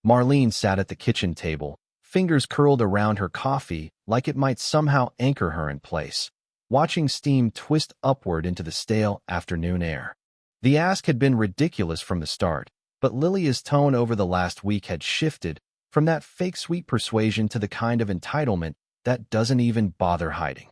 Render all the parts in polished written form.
Marlene sat at the kitchen table, fingers curled around her coffee like it might somehow anchor her in place, watching steam twist upward into the stale afternoon air. The ask had been ridiculous from the start, but Lilia's tone over the last week had shifted from that fake sweet persuasion to the kind of entitlement that doesn't even bother hiding.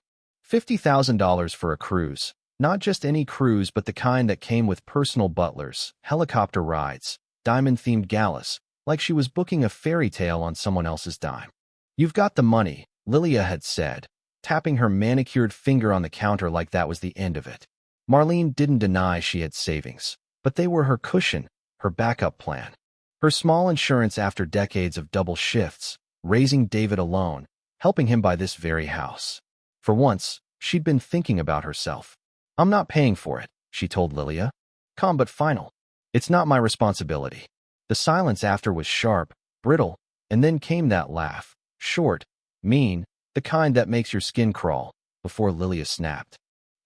$50,000 for a cruise. Not just any cruise, but the kind that came with personal butlers, helicopter rides, diamond-themed galas, like she was booking a fairy tale on someone else's dime. "You've got the money," Lilia had said, tapping her manicured finger on the counter like that was the end of it. Marlene didn't deny she had savings, but they were her cushion, her backup plan. Her small insurance after decades of double shifts, raising David alone, helping him buy this very house. For once, she'd been thinking about herself. "I'm not paying for it," she told Lilia. Calm but final. "It's not my responsibility." The silence after was sharp, brittle, and then came that laugh. Short, mean, the kind that makes your skin crawl, before Lilia snapped.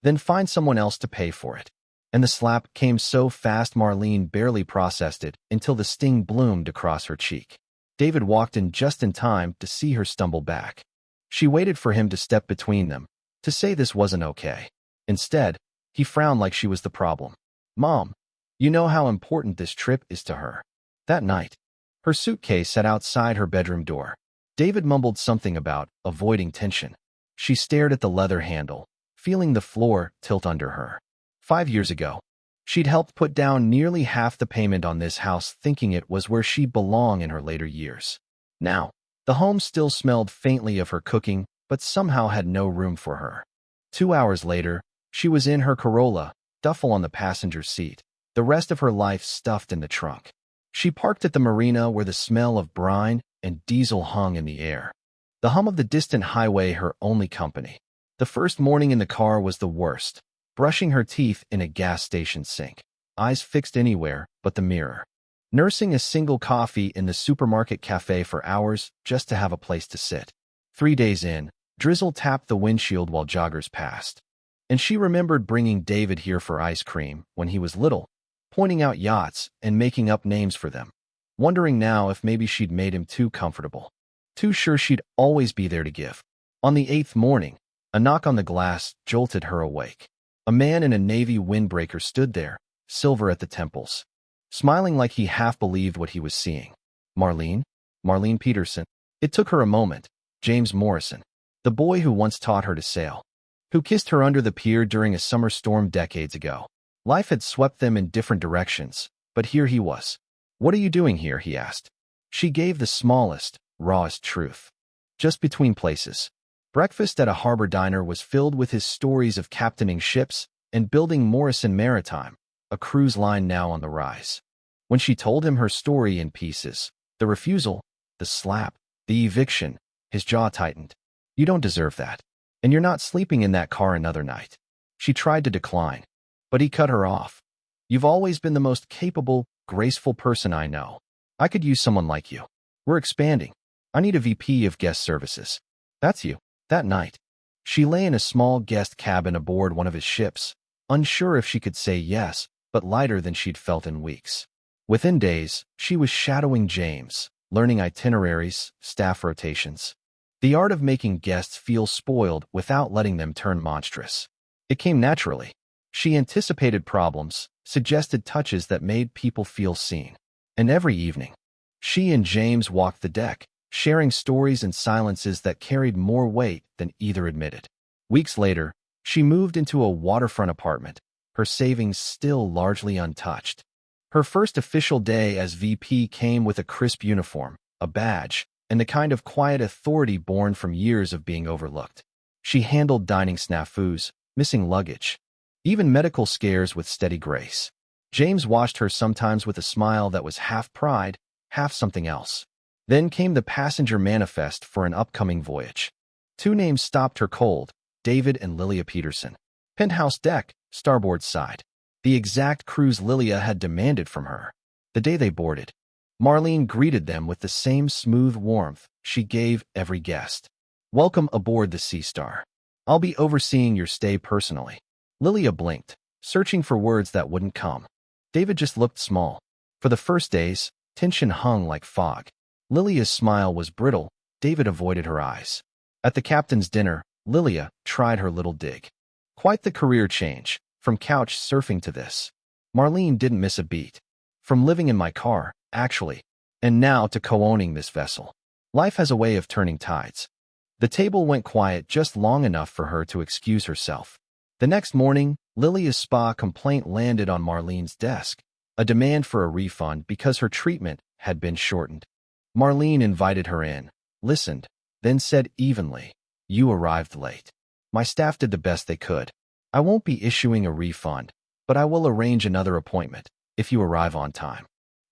"Then find someone else to pay for it." And the slap came so fast Marlene barely processed it until the sting bloomed across her cheek. David walked in just in time to see her stumble back. She waited for him to step between them, to say this wasn't okay. Instead, he frowned like she was the problem. "Mom, you know how important this trip is to her." That night, her suitcase sat outside her bedroom door. David mumbled something about avoiding tension. She stared at the leather handle, feeling the floor tilt under her. 5 years ago, she'd helped put down nearly half the payment on this house, thinking it was where she'd belong in her later years. Now, the home still smelled faintly of her cooking, but somehow had no room for her. 2 hours later, she was in her Corolla, duffel on the passenger seat, the rest of her life stuffed in the trunk. She parked at the marina where the smell of brine and diesel hung in the air. The hum of the distant highway her only company. The first morning in the car was the worst, brushing her teeth in a gas station sink, eyes fixed anywhere but the mirror. Nursing a single coffee in the supermarket cafe for hours just to have a place to sit. 3 days in, drizzle tapped the windshield while joggers passed. And she remembered bringing David here for ice cream when he was little, pointing out yachts and making up names for them, wondering now if maybe she'd made him too comfortable, too sure she'd always be there to give. On the 8th morning, a knock on the glass jolted her awake. A man in a navy windbreaker stood there, silver at the temples, smiling like he half believed what he was seeing. Marlene? Marlene Peterson. It took her a moment. James Morrison, the boy who once taught her to sail, who kissed her under the pier during a summer storm decades ago. Life had swept them in different directions, but here he was. "What are you doing here?" he asked. She gave the smallest, rawest truth. "Just between places." Breakfast at a harbor diner was filled with his stories of captaining ships and building Morrison Maritime, a cruise line now on the rise. When she told him her story in pieces, the refusal, the slap, the eviction, his jaw tightened. "You don't deserve that. And you're not sleeping in that car another night." She tried to decline, but he cut her off. "You've always been the most capable, graceful person I know. I could use someone like you. We're expanding. I need a VP of guest services." "That's you." That night, she lay in a small guest cabin aboard one of his ships, unsure if she could say yes, but lighter than she'd felt in weeks. Within days, she was shadowing James, learning itineraries, staff rotations. The art of making guests feel spoiled without letting them turn monstrous. It came naturally. She anticipated problems, suggested touches that made people feel seen. And every evening, she and James walked the deck, sharing stories and silences that carried more weight than either admitted. Weeks later, she moved into a waterfront apartment, her savings still largely untouched. Her first official day as VP came with a crisp uniform, a badge, and the kind of quiet authority born from years of being overlooked. She handled dining snafus, missing luggage, even medical scares with steady grace. James watched her sometimes with a smile that was half pride, half something else. Then came the passenger manifest for an upcoming voyage. 2 names stopped her cold, David and Lilia Peterson. Penthouse deck, starboard side. The exact cruise Lilia had demanded from her. The day they boarded, Marlene greeted them with the same smooth warmth she gave every guest. "Welcome aboard the Sea Star. I'll be overseeing your stay personally." Lilia blinked, searching for words that wouldn't come. David just looked small. For the first days, Tension hung like fog. Lilia's smile was brittle. David avoided her eyes. At the captain's dinner, Lilia tried her little dig. Quite the career change, from couch surfing to this. Marlene didn't miss a beat. From living in my car, actually, and now to co-owning this vessel. Life has a way of turning tides. The table went quiet just long enough for her to excuse herself. The next morning, Lilia's spa complaint landed on Marlene's desk, a demand for a refund because her treatment had been shortened. Marlene invited her in, listened, then said evenly, "You arrived late. My staff did the best they could. I won't be issuing a refund, but I will arrange another appointment if you arrive on time."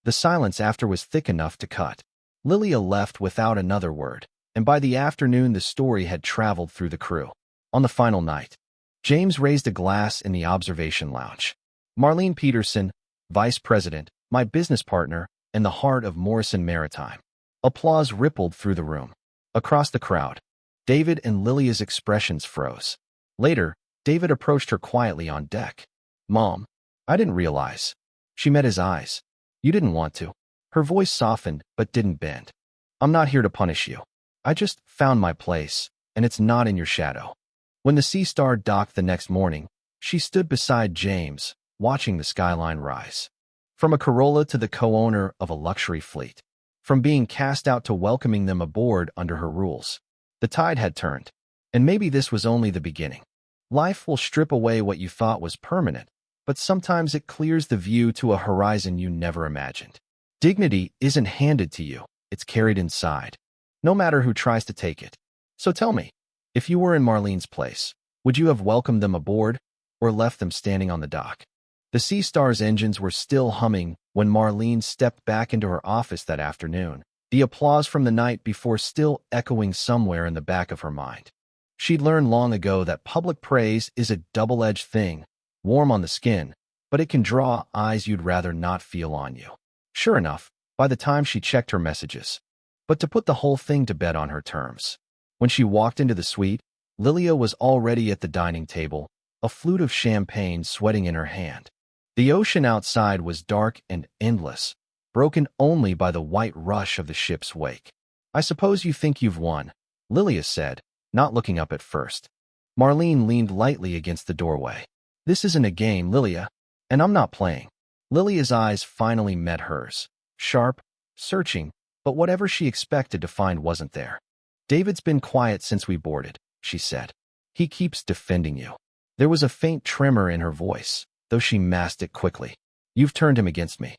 The silence after was thick enough to cut. Lilia left without another word, and by the afternoon the story had traveled through the crew. On the final night, James raised a glass in the observation lounge. Marlene Peterson, Vice President, my business partner, and the heart of Morrison Maritime. Applause rippled through the room. Across the crowd, David and Lilia's expressions froze. Later, David approached her quietly on deck. "Mom, I didn't realize." She met his eyes. "You didn't want to." Her voice softened but didn't bend. "I'm not here to punish you. I just found my place, and it's not in your shadow." When the Sea Star docked the next morning, she stood beside James, watching the skyline rise. From a Corolla to the co-owner of a luxury fleet. From being cast out to welcoming them aboard under her rules. The tide had turned. And maybe this was only the beginning. Life will strip away what you thought was permanent, but sometimes it clears the view to a horizon you never imagined. Dignity isn't handed to you, it's carried inside, no matter who tries to take it. So tell me, if you were in Marlene's place, would you have welcomed them aboard or left them standing on the dock? The Sea Star's engines were still humming when Marlene stepped back into her office that afternoon, the applause from the night before still echoing somewhere in the back of her mind. She'd learned long ago that public praise is a double-edged thing, warm on the skin, but it can draw eyes you'd rather not feel on you. Sure enough, by the time she checked her messages, but to put the whole thing to bed on her terms. When she walked into the suite, Lilia was already at the dining table, a flute of champagne sweating in her hand. The ocean outside was dark and endless, broken only by the white rush of the ship's wake. "I suppose you think you've won," Lilia said, not looking up at first. Marlene leaned lightly against the doorway. "This isn't a game, Lilia, and I'm not playing." Lilia's eyes finally met hers, sharp, searching, but whatever she expected to find wasn't there. "David's been quiet since we boarded," she said. "He keeps defending you." There was a faint tremor in her voice, though she masked it quickly. "You've turned him against me."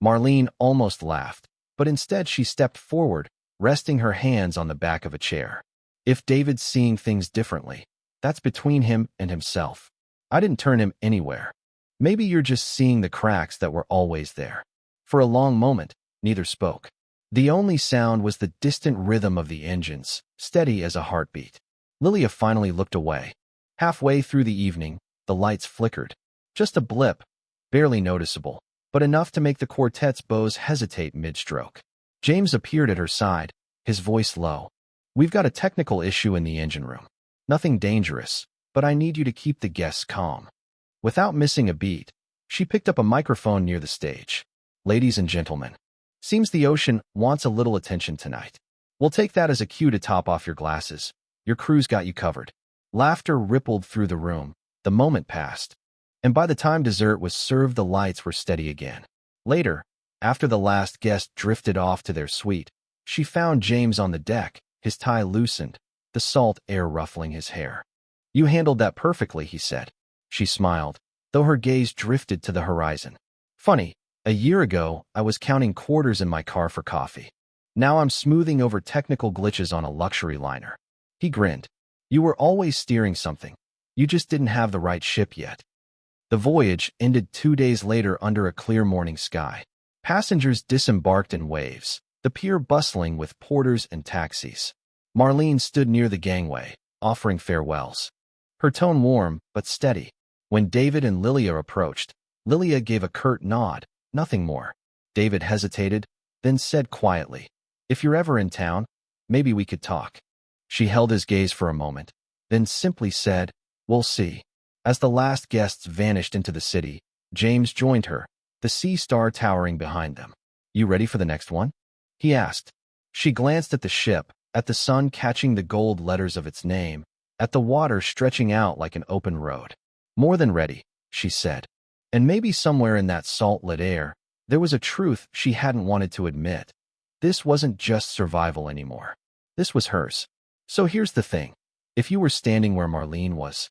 Marlene almost laughed, but instead she stepped forward, resting her hands on the back of a chair. "If David's seeing things differently, that's between him and himself. I didn't turn him anywhere. Maybe you're just seeing the cracks that were always there." For a long moment, neither spoke. The only sound was the distant rhythm of the engines, steady as a heartbeat. Lilia finally looked away. Halfway through the evening, the lights flickered. Just a blip, barely noticeable, but enough to make the quartet's bows hesitate mid-stroke. James appeared at her side, his voice low. "We've got a technical issue in the engine room. Nothing dangerous, but I need you to keep the guests calm." Without missing a beat, she picked up a microphone near the stage. "Ladies and gentlemen, seems the ocean wants a little attention tonight. We'll take that as a cue to top off your glasses. Your crew's got you covered." Laughter rippled through the room. The moment passed, and by the time dessert was served, the lights were steady again. Later, after the last guest drifted off to their suite, she found James on the deck, his tie loosened, the salt air ruffling his hair. "You handled that perfectly," he said. She smiled, though her gaze drifted to the horizon. "Funny, a year ago, I was counting quarters in my car for coffee. Now I'm smoothing over technical glitches on a luxury liner." He grinned. "You were always steering something. You just didn't have the right ship yet." The voyage ended 2 days later under a clear morning sky. Passengers disembarked in waves, the pier bustling with porters and taxis. Marlene stood near the gangway, offering farewells. Her tone warm, but steady. When David and Lilia approached, Lilia gave a curt nod, nothing more. David hesitated, then said quietly, "If you're ever in town, maybe we could talk." She held his gaze for a moment, then simply said, "We'll see." As the last guests vanished into the city, James joined her, the Sea Star towering behind them. You ready for the next one? He asked. She glanced at the ship, at the sun catching the gold letters of its name, at the water stretching out like an open road. More than ready, she said. And maybe somewhere in that salt-lit air, there was a truth she hadn't wanted to admit. This wasn't just survival anymore. This was hers. So here's the thing. If you were standing where Marlene was,